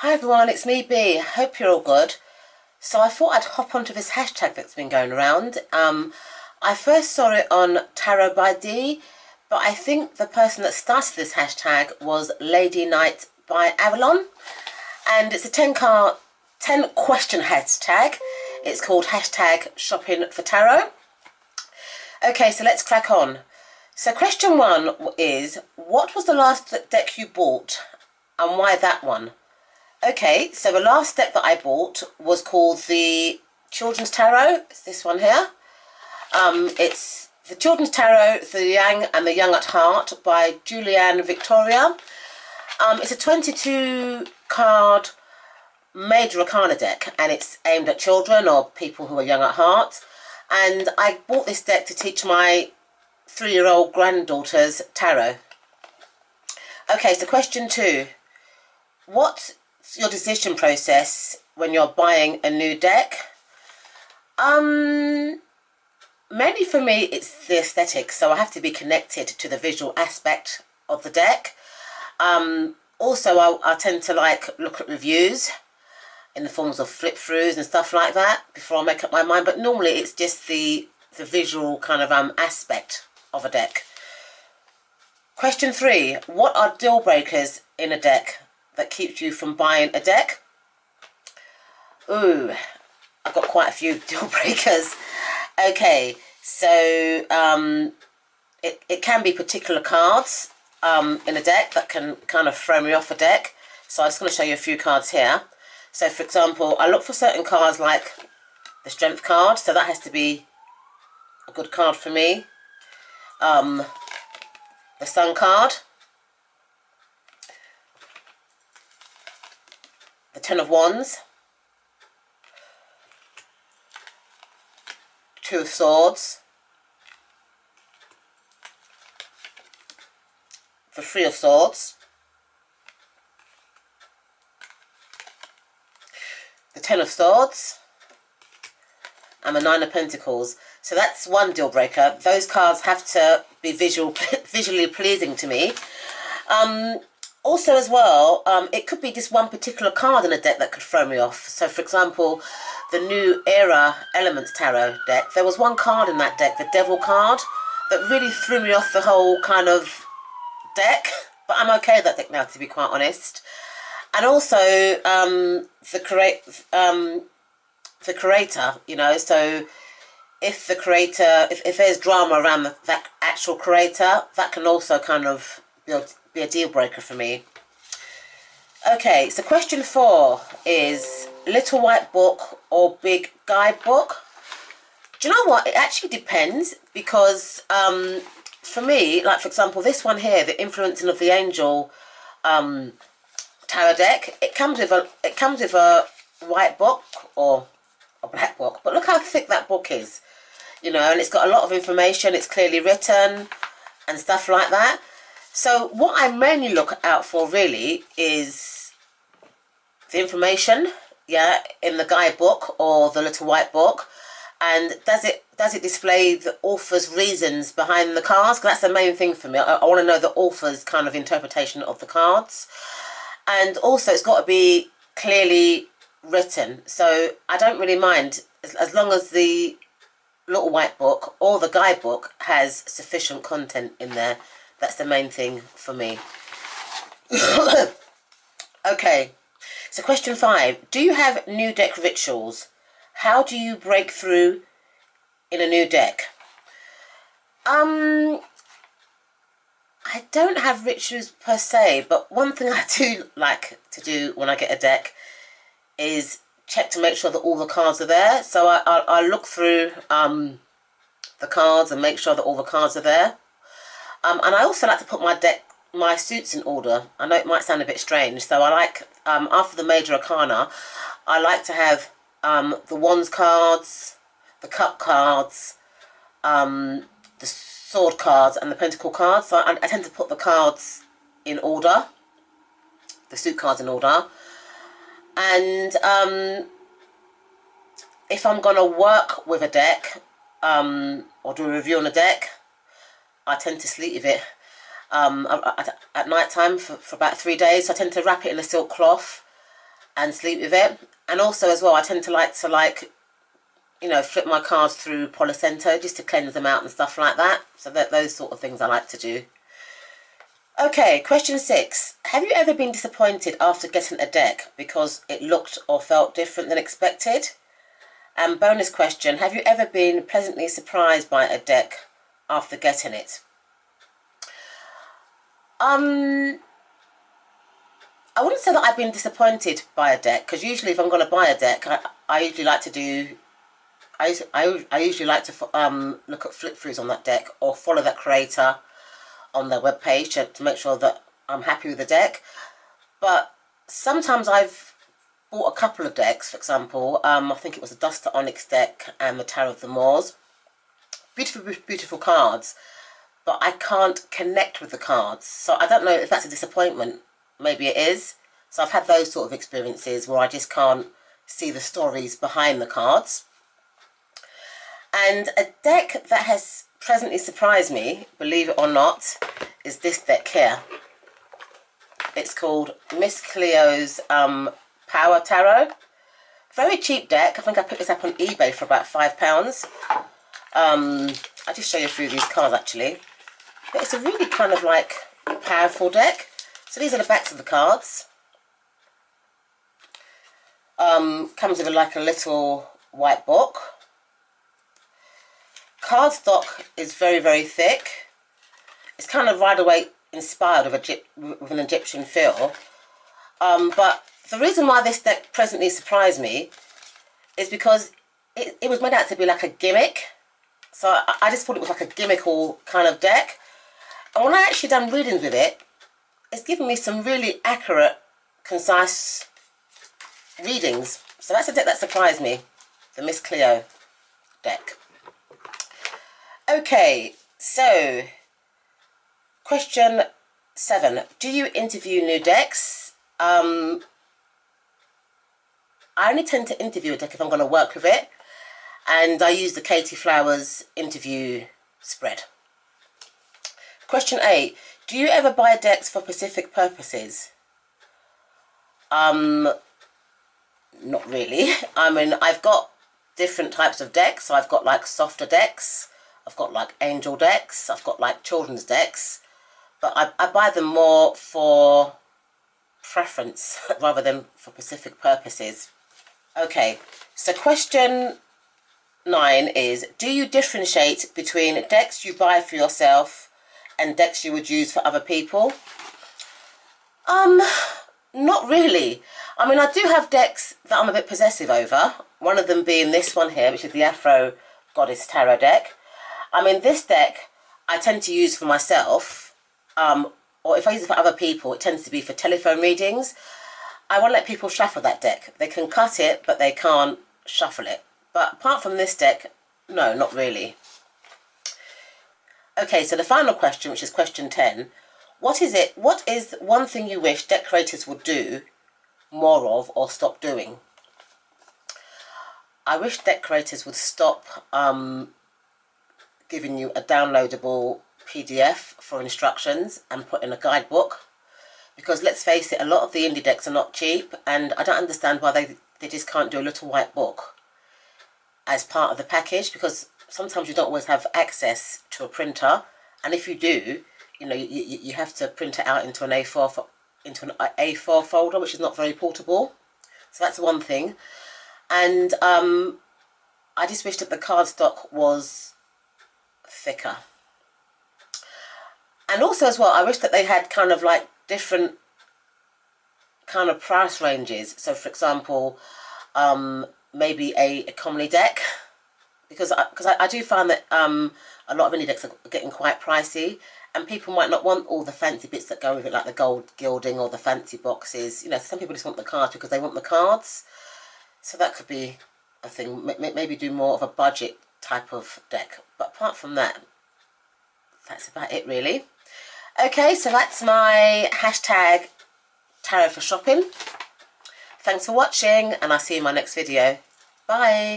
Hi everyone, it's me B. Hope you're all good. So I thought I'd hop onto this hashtag that's been going around. I first saw it on Tarot by D, but I think the person that started this hashtag was LadyKnight of Avalon. And it's a 10 question hashtag. It's called hashtag shoppingfortarot. Okay, so let's crack on. So question 1 is, what was the last deck you bought and why that one? Okay, so the last deck that I bought was called the Children's Tarot. It's this one here. It's the Children's Tarot, The Young and the Young at Heart by Julianne Victoria. It's a 22 card major arcana deck, and it's aimed at children or people who are young at heart. And I bought this deck to teach my 3-year-old granddaughter's tarot. Okay, so question 2. What's your decision process when you're buying a new deck? Mainly for me, it's the aesthetics, so I have to be connected to the visual aspect of the deck. Also, I tend to look at reviews in the forms of flip throughs and stuff like that before I make up my mind, but normally it's just the visual kind of aspect of a deck. Question 3. What are deal breakers in a deck that keeps you from buying a deck? Ooh, I've got quite a few deal breakers. Okay, so it can be particular cards in a deck that can kind of throw me off a deck. So I'm just going to show you a few cards here. So for example, I look for certain cards like the Strength card, so that has to be a good card for me. The Sun card, the Ten of Wands, Two of Swords, the Three of Swords, the Ten of Swords, and the Nine of Pentacles. So that's one deal breaker. Those cards have to be visually pleasing to me. Also as well, it could be just one particular card in a deck that could throw me off. So for example, the New Era Elements Tarot deck, there was one card in that deck, the Devil card, that really threw me off the whole kind of deck. But I'm okay with that deck now, to be quite honest. And also the creator, you know, so if the creator, if there's drama around that actual creator, that can also kind of be a deal breaker for me. Okay, so question 4 is little white book or big guidebook. Do you know what? It actually depends, because for me, like for example, this one here, the Influencing of the Angel tarot deck, it comes with a white book or a black book, but look how thick that book is, you know, and it's got a lot of information, it's clearly written and stuff like that. So what I mainly look out for really is the information, yeah, in the guidebook or the little white book, and does it display the author's reasons behind the cards? 'Cause that's the main thing for me. I want to know the author's kind of interpretation of the cards, and also it's got to be clearly written. So I don't really mind as long as the little white book or the guidebook has sufficient content in there. That's the main thing for me. Okay, so question 5. Do you have new deck rituals? How do you break through in a new deck? I don't have rituals per se, but one thing I do like to do when I get a deck is check to make sure that all the cards are there. So I look through the cards and make sure that all the cards are there. And I also like to put my suits in order. I know it might sound a bit strange. So I like, after the major arcana, I like to have the Wands cards, the Cup cards, the Sword cards, and the Pentacle cards. So I tend to put the cards in order, the suit cards in order. And if I'm going to work with a deck or do a review on a deck, I tend to sleep with it at night time for about 3 days. So I tend to wrap it in a silk cloth and sleep with it. And also as well, I tend to like, you know, flip my cards through Policento just to cleanse them out and stuff like that. So that those sort of things I like to do. Okay, question 6. Have you ever been disappointed after getting a deck because it looked or felt different than expected? And bonus question, have you ever been pleasantly surprised by a deck after getting it? I wouldn't say that I've been disappointed by a deck, because usually if I'm going to buy a deck, I usually like to do, I usually like to look at flip-throughs on that deck or follow that creator on their webpage to make sure that I'm happy with the deck. But sometimes I've bought a couple of decks, for example, I think it was the Duster Onyx deck and the Tarot of the Moors. Beautiful, beautiful cards, but I can't connect with the cards. So I don't know if that's a disappointment. Maybe it is. So I've had those sort of experiences where I just can't see the stories behind the cards. And a deck that has pleasantly surprised me, believe it or not, is this deck here. It's called Miss Cleo's Power Tarot. Very cheap deck. I think I picked this up on eBay for about £5. I'll just show you through these cards actually. But it's a really kind of like powerful deck. So these are the backs of the cards. Comes with like a little white book. Cardstock is very, very thick. It's kind of Rider-Waite inspired with an Egyptian feel. But the reason why this deck presently surprised me is because it was made out to be like a gimmick. So I just thought it was like a gimmickal kind of deck. And when I actually done readings with it, it's given me some really accurate, concise readings. So that's a deck that surprised me, the Miss Cleo deck. Okay, so question 7. Do you interview new decks? I only tend to interview a deck if I'm going to work with it. And I use the Katie Flowers interview spread. Question 8. Do you ever buy decks for specific purposes? Not really. I mean, I've got different types of decks. So I've got like softer decks. I've got like angel decks. I've got like children's decks. But I buy them more for preference rather than for specific purposes. Okay, so question 9 is, do you differentiate between decks you buy for yourself and decks you would use for other people? Not really. I mean, I do have decks that I'm a bit possessive over. One of them being this one here, which is the Afro Goddess Tarot deck. I mean, this deck I tend to use for myself, or if I use it for other people, it tends to be for telephone readings. I want to let people shuffle that deck. They can cut it, but they can't shuffle it. But apart from this deck, no, not really. Okay, so the final question, which is question 10. What is one thing you wish decorators would do more of or stop doing? I wish decorators would stop giving you a downloadable PDF for instructions and put in a guidebook. Because let's face it, a lot of the indie decks are not cheap, and I don't understand why they just can't do a little white book as part of the package, because sometimes you don't always have access to a printer, and if you do, you know, you have to print it out into an A4 folder, which is not very portable. So that's one thing. And I just wish that the cardstock was thicker. And also as well, I wish that they had kind of like different kind of price ranges. So for example, maybe a comedy deck, because I do find that a lot of indie decks are getting quite pricey, and people might not want all the fancy bits that go with it, like the gold gilding or the fancy boxes. You know, some people just want the cards because they want the cards. So that could be a thing. Maybe do more of a budget type of deck. But apart from that, that's about it really. Okay, so that's my hashtag tarot for shopping. Thanks for watching, and I'll see you in my next video. Bye.